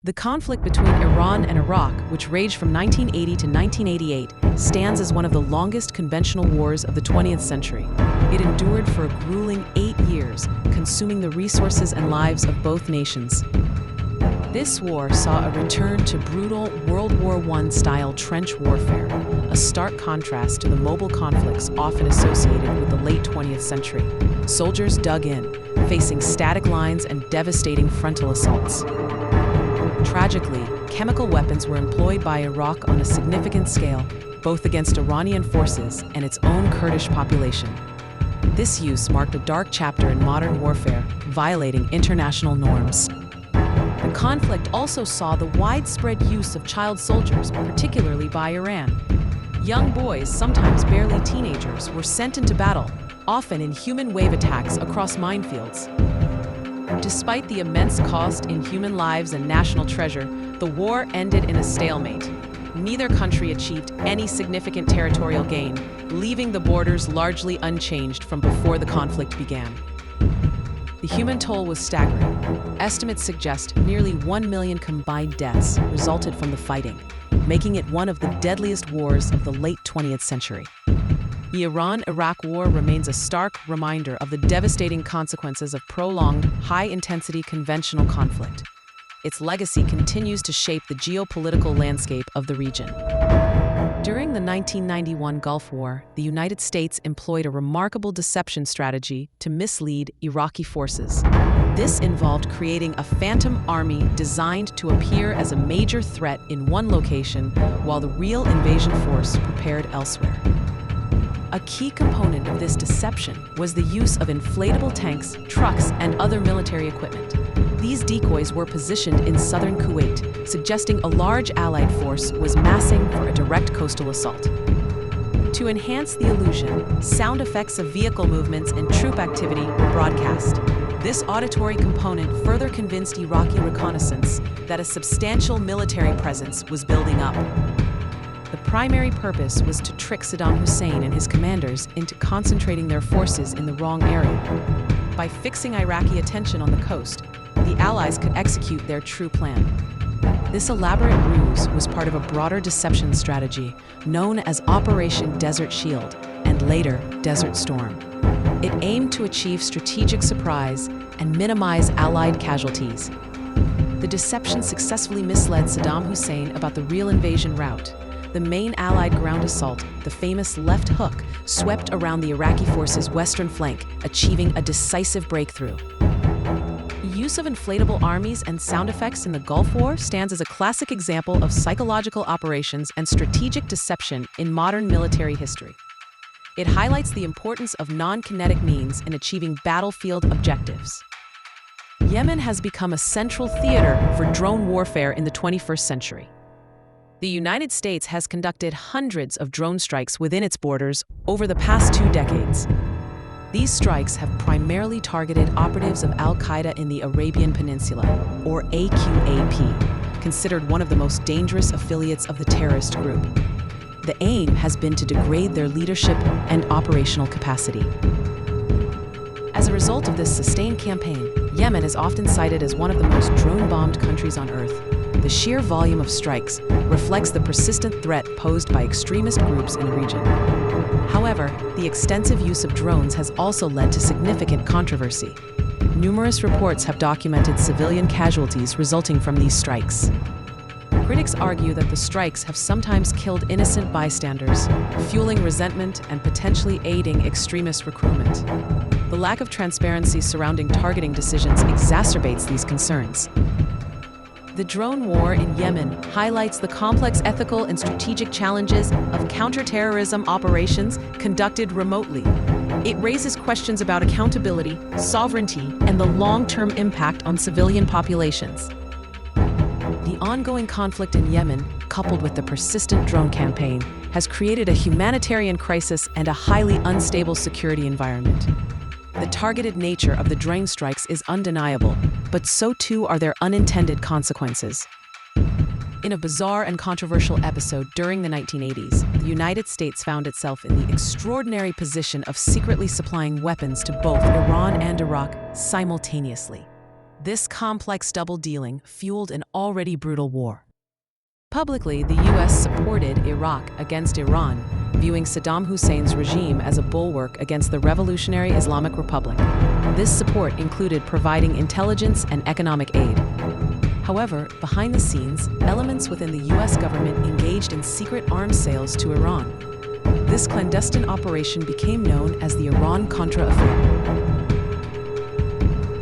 The conflict between Iran and Iraq, which raged from 1980 to 1988, stands as one of the longest conventional wars of the 20th century. It endured for a grueling 8 years, consuming the resources and lives of both nations. This war saw a return to brutal World War I-style trench warfare, a stark contrast to the mobile conflicts often associated with the late 20th century. Soldiers dug in, facing static lines and devastating frontal assaults. Tragically, chemical weapons were employed by Iraq on a significant scale, both against Iranian forces and its own Kurdish population. This use marked a dark chapter in modern warfare, violating international norms. The conflict also saw the widespread use of child soldiers, particularly by Iran. Young boys, sometimes barely teenagers, were sent into battle, often in human wave attacks across minefields. Despite the immense cost in human lives and national treasure, the war ended in a stalemate. Neither country achieved any significant territorial gain, leaving the borders largely unchanged from before the conflict began. The human toll was staggering. Estimates suggest nearly 1 million combined deaths resulted from the fighting, making it one of the deadliest wars of the late 20th century. The Iran-Iraq War remains a stark reminder of the devastating consequences of prolonged, high-intensity conventional conflict. Its legacy continues to shape the geopolitical landscape of the region. During the 1991 Gulf War, the United States employed a remarkable deception strategy to mislead Iraqi forces. This involved creating a phantom army designed to appear as a major threat in one location while the real invasion force prepared elsewhere. A key component of this deception was the use of inflatable tanks, trucks, and other military equipment. These decoys were positioned in southern Kuwait, suggesting a large Allied force was massing for a direct coastal assault. To enhance the illusion, sound effects of vehicle movements and troop activity were broadcast. This auditory component further convinced Iraqi reconnaissance that a substantial military presence was building up. The primary purpose was to trick Saddam Hussein and his commanders into concentrating their forces in the wrong area. By fixing Iraqi attention on the coast, the Allies could execute their true plan. This elaborate ruse was part of a broader deception strategy known as Operation Desert Shield and later Desert Storm. It aimed to achieve strategic surprise and minimize Allied casualties. The deception successfully misled Saddam Hussein about the real invasion route. The main Allied ground assault, the famous left hook, swept around the Iraqi forces' western flank, achieving a decisive breakthrough. The use of inflatable armies and sound effects in the Gulf War stands as a classic example of psychological operations and strategic deception in modern military history. It highlights the importance of non-kinetic means in achieving battlefield objectives. Yemen has become a central theater for drone warfare in the 21st century. The United States has conducted hundreds of drone strikes within its borders over the past 2 decades. These strikes have primarily targeted operatives of Al-Qaeda in the Arabian Peninsula, or AQAP, considered one of the most dangerous affiliates of the terrorist group. The aim has been to degrade their leadership and operational capacity. As a result of this sustained campaign, Yemen is often cited as one of the most drone-bombed countries on Earth. The sheer volume of strikes reflects the persistent threat posed by extremist groups in the region. However, the extensive use of drones has also led to significant controversy. Numerous reports have documented civilian casualties resulting from these strikes. Critics argue that the strikes have sometimes killed innocent bystanders, fueling resentment and potentially aiding extremist recruitment. The lack of transparency surrounding targeting decisions exacerbates these concerns. The drone war in Yemen highlights the complex ethical and strategic challenges of counterterrorism operations conducted remotely. It raises questions about accountability, sovereignty, and the long-term impact on civilian populations. The ongoing conflict in Yemen, coupled with the persistent drone campaign, has created a humanitarian crisis and a highly unstable security environment. The targeted nature of the drone strikes is undeniable, but so too are their unintended consequences. In a bizarre and controversial episode during the 1980s, the United States found itself in the extraordinary position of secretly supplying weapons to both Iran and Iraq simultaneously. This complex double dealing fueled an already brutal war. Publicly, the U.S. supported Iraq against Iran, viewing Saddam Hussein's regime as a bulwark against the Revolutionary Islamic Republic. This support included providing intelligence and economic aid. However, behind the scenes, elements within the U.S. government engaged in secret arms sales to Iran. This clandestine operation became known as the Iran-Contra affair.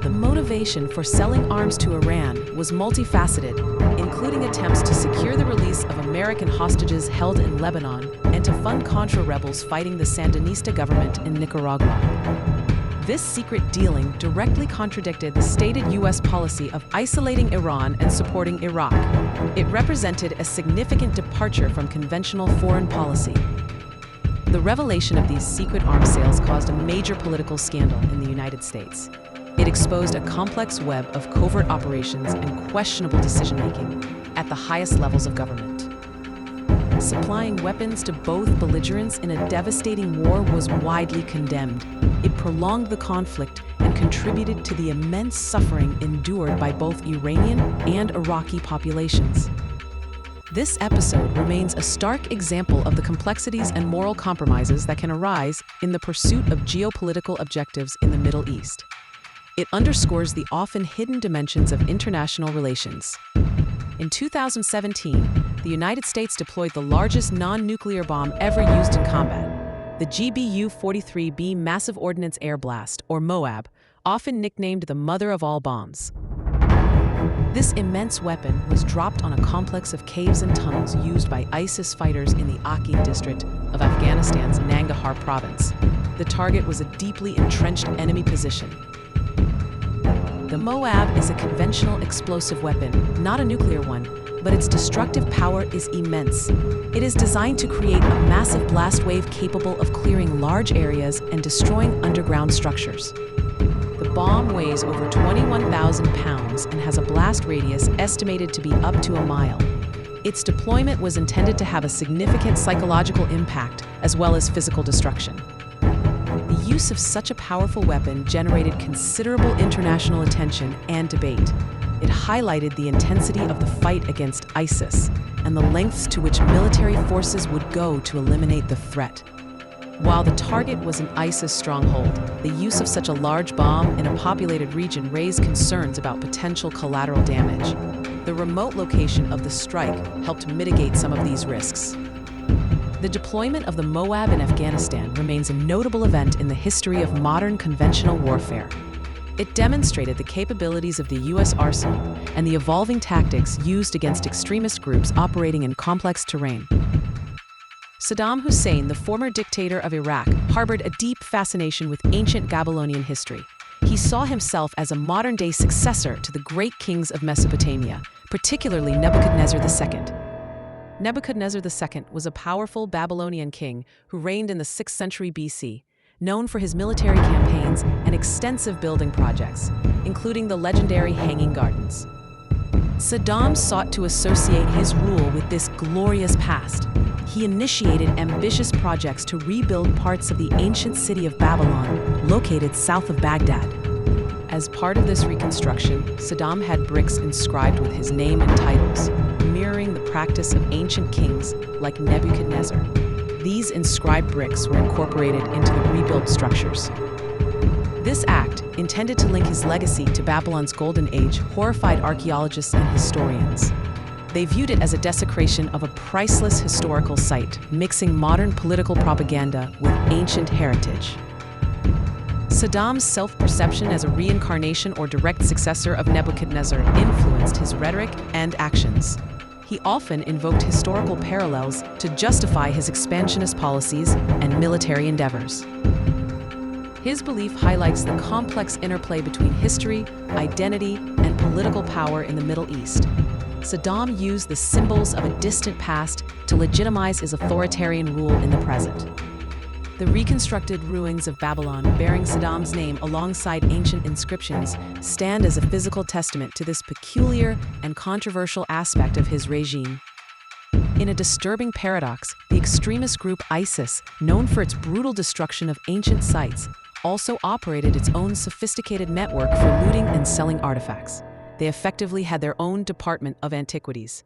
The motivation for selling arms to Iran was multifaceted, including attempts to secure the release of American hostages held in Lebanon and to fund Contra rebels fighting the Sandinista government in Nicaragua. This secret dealing directly contradicted the stated U.S. policy of isolating Iran and supporting Iraq. It represented a significant departure from conventional foreign policy. The revelation of these secret arms sales caused a major political scandal in the United States. It exposed a complex web of covert operations and questionable decision-making at the highest levels of government. Supplying weapons to both belligerents in a devastating war was widely condemned. It prolonged the conflict and contributed to the immense suffering endured by both Iranian and Iraqi populations. This episode remains a stark example of the complexities and moral compromises that can arise in the pursuit of geopolitical objectives in the Middle East. It underscores the often hidden dimensions of international relations. In 2017, the United States deployed the largest non-nuclear bomb ever used in combat, the GBU-43B Massive Ordnance Air Blast, or MOAB, often nicknamed the mother of all bombs. This immense weapon was dropped on a complex of caves and tunnels used by ISIS fighters in the Aqim district of Afghanistan's Nangarhar province. The target was a deeply entrenched enemy position. The MOAB is a conventional explosive weapon, not a nuclear one, but its destructive power is immense. It is designed to create a massive blast wave capable of clearing large areas and destroying underground structures. The bomb weighs over 21,000 pounds and has a blast radius estimated to be up to a mile. Its deployment was intended to have a significant psychological impact as well as physical destruction. The use of such a powerful weapon generated considerable international attention and debate. It highlighted the intensity of the fight against ISIS and the lengths to which military forces would go to eliminate the threat. While the target was an ISIS stronghold, the use of such a large bomb in a populated region raised concerns about potential collateral damage. The remote location of the strike helped mitigate some of these risks. The deployment of the MOAB in Afghanistan remains a notable event in the history of modern conventional warfare. It demonstrated the capabilities of the U.S. arsenal and the evolving tactics used against extremist groups operating in complex terrain. Saddam Hussein, the former dictator of Iraq, harbored a deep fascination with ancient Babylonian history. He saw himself as a modern-day successor to the great kings of Mesopotamia, particularly Nebuchadnezzar II. Nebuchadnezzar II was a powerful Babylonian king who reigned in the 6th century BC, known for his military campaigns and extensive building projects, including the legendary Hanging Gardens. Saddam sought to associate his rule with this glorious past. He initiated ambitious projects to rebuild parts of the ancient city of Babylon, located south of Baghdad. As part of this reconstruction, Saddam had bricks inscribed with his name and titles, mirroring the practice of ancient kings like Nebuchadnezzar. These inscribed bricks were incorporated into the rebuilt structures. This act, intended to link his legacy to Babylon's golden age, horrified archaeologists and historians. They viewed it as a desecration of a priceless historical site, mixing modern political propaganda with ancient heritage. Saddam's self-perception as a reincarnation or direct successor of Nebuchadnezzar influenced his rhetoric and actions. He often invoked historical parallels to justify his expansionist policies and military endeavors. His belief highlights the complex interplay between history, identity, and political power in the Middle East. Saddam used the symbols of a distant past to legitimize his authoritarian rule in the present. The reconstructed ruins of Babylon, bearing Saddam's name alongside ancient inscriptions, stand as a physical testament to this peculiar and controversial aspect of his regime. In a disturbing paradox, the extremist group ISIS, known for its brutal destruction of ancient sites, also operated its own sophisticated network for looting and selling artifacts. They effectively had their own department of antiquities.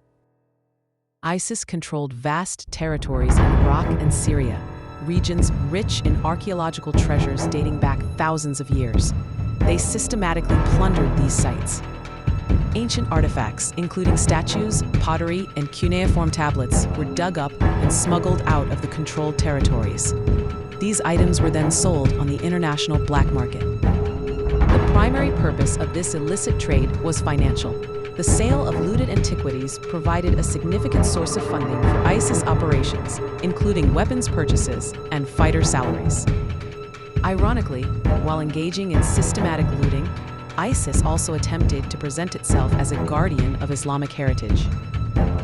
ISIS controlled vast territories in Iraq and Syria, regions rich in archaeological treasures dating back thousands of years. They systematically plundered these sites. Ancient artifacts, including statues, pottery, and cuneiform tablets, were dug up and smuggled out of the controlled territories. These items were then sold on the international black market. The primary purpose of this illicit trade was financial. The sale of looted antiquities provided a significant source of funding for ISIS operations, including weapons purchases and fighter salaries. Ironically, while engaging in systematic looting, ISIS also attempted to present itself as a guardian of Islamic heritage.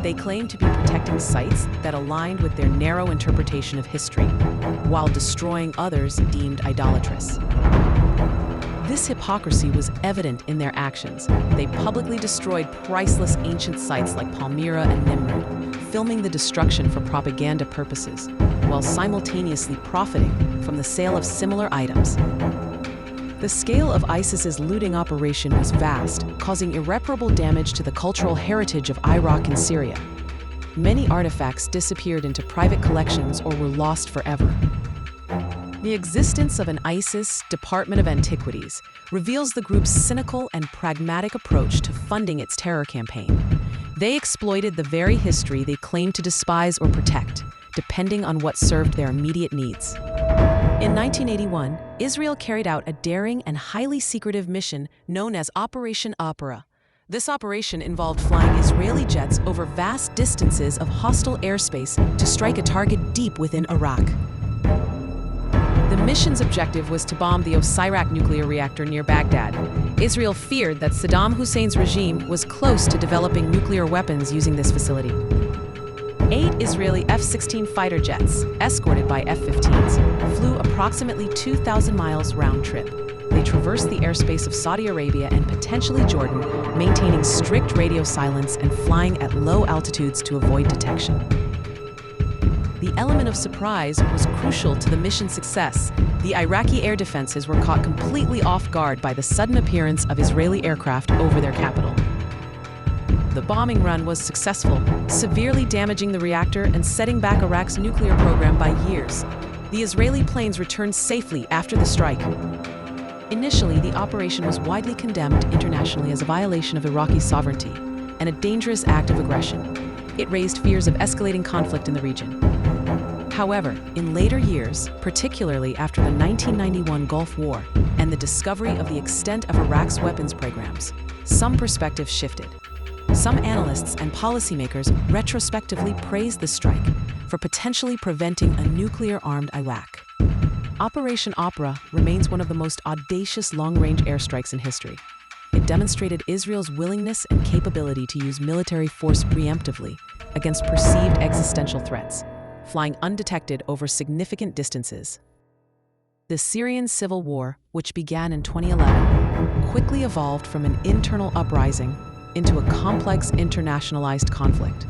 They claimed to be protecting sites that aligned with their narrow interpretation of history, while destroying others deemed idolatrous. This hypocrisy was evident in their actions. They publicly destroyed priceless ancient sites like Palmyra and Nimrud, filming the destruction for propaganda purposes, while simultaneously profiting from the sale of similar items. The scale of ISIS's looting operation was vast, causing irreparable damage to the cultural heritage of Iraq and Syria. Many artifacts disappeared into private collections or were lost forever. The existence of an ISIS Department of Antiquities reveals the group's cynical and pragmatic approach to funding its terror campaign. They exploited the very history they claimed to despise or protect, depending on what served their immediate needs. In 1981, Israel carried out a daring and highly secretive mission known as Operation Opera. This operation involved flying Israeli jets over vast distances of hostile airspace to strike a target deep within Iraq. The mission's objective was to bomb the Osirak nuclear reactor near Baghdad. Israel feared that Saddam Hussein's regime was close to developing nuclear weapons using this facility. 8 Israeli F-16 fighter jets, escorted by F-15s, flew approximately 2,000 miles round trip. They traversed the airspace of Saudi Arabia and potentially Jordan, maintaining strict radio silence and flying at low altitudes to avoid detection. The element of surprise was crucial to the mission's success. The Iraqi air defenses were caught completely off guard by the sudden appearance of Israeli aircraft over their capital. The bombing run was successful, severely damaging the reactor and setting back Iraq's nuclear program by years. The Israeli planes returned safely after the strike. Initially, the operation was widely condemned internationally as a violation of Iraqi sovereignty and a dangerous act of aggression. It raised fears of escalating conflict in the region. However, in later years, particularly after the 1991 Gulf War and the discovery of the extent of Iraq's weapons programs, some perspectives shifted. Some analysts and policymakers retrospectively praised the strike for potentially preventing a nuclear-armed Iraq. Operation Opera remains one of the most audacious long-range airstrikes in history. It demonstrated Israel's willingness and capability to use military force preemptively against perceived existential threats, flying undetected over significant distances. The Syrian civil war, which began in 2011, quickly evolved from an internal uprising into a complex internationalized conflict.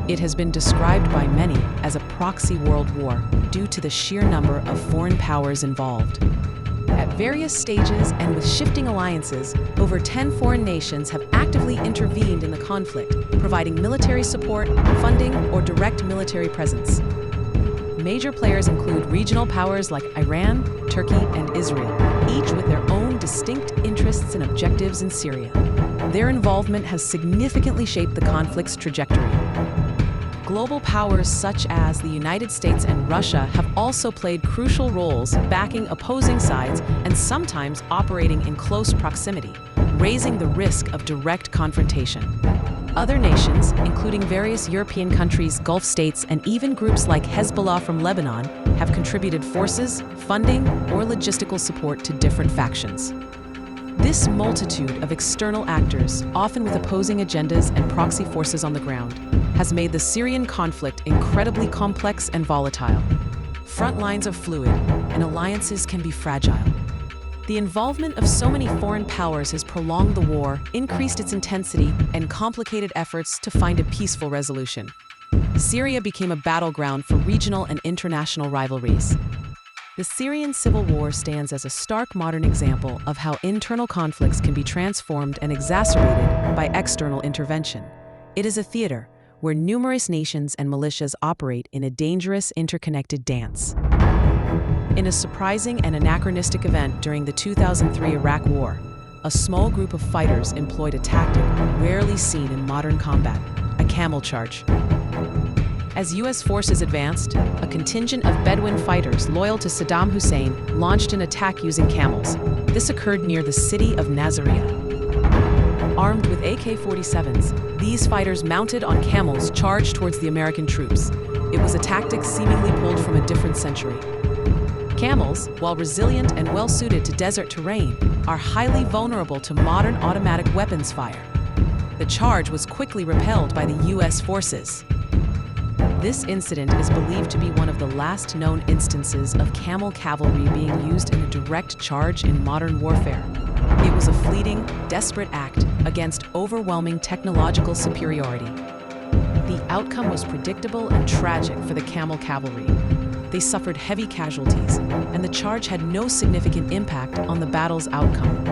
It has been described by many as a proxy world war due to the sheer number of foreign powers involved. At various stages and with shifting alliances, over 10 foreign nations have actively intervened in the conflict, providing military support, funding, or direct military presence. Major players include regional powers like Iran, Turkey, and Israel, each with their own distinct interests and objectives in Syria. Their involvement has significantly shaped the conflict's trajectory. Global powers such as the United States and Russia have also played crucial roles, backing opposing sides and sometimes operating in close proximity, raising the risk of direct confrontation. Other nations, including various European countries, Gulf states, and even groups like Hezbollah from Lebanon, have contributed forces, funding, or logistical support to different factions. This multitude of external actors, often with opposing agendas and proxy forces on the ground, has made the Syrian conflict incredibly complex and volatile. Front lines are fluid, and alliances can be fragile. The involvement of so many foreign powers has prolonged the war, increased its intensity, and complicated efforts to find a peaceful resolution. Syria became a battleground for regional and international rivalries. The Syrian civil war stands as a stark modern example of how internal conflicts can be transformed and exacerbated by external intervention. It is a theater where numerous nations and militias operate in a dangerous, interconnected dance. In a surprising and anachronistic event during the 2003 Iraq War, a small group of fighters employed a tactic rarely seen in modern combat: a camel charge. As U.S. forces advanced, a contingent of Bedouin fighters loyal to Saddam Hussein launched an attack using camels. This occurred near the city of Nasiriyah. Armed with AK-47s, these fighters mounted on camels charged towards the American troops. It was a tactic seemingly pulled from a different century. Camels, while resilient and well-suited to desert terrain, are highly vulnerable to modern automatic weapons fire. The charge was quickly repelled by the U.S. forces. This incident is believed to be one of the last known instances of camel cavalry being used in a direct charge in modern warfare. It was a fleeting, desperate act against overwhelming technological superiority. The outcome was predictable and tragic for the camel cavalry. They suffered heavy casualties, and the charge had no significant impact on the battle's outcome.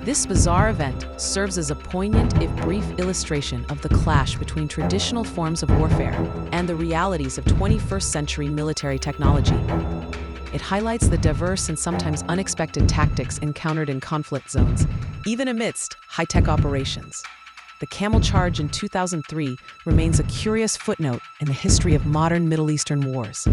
This bizarre event serves as a poignant, if brief, illustration of the clash between traditional forms of warfare and the realities of 21st century military technology. It highlights the diverse and sometimes unexpected tactics encountered in conflict zones, even amidst high-tech operations. The camel charge in 2003 remains a curious footnote in the history of modern Middle Eastern wars.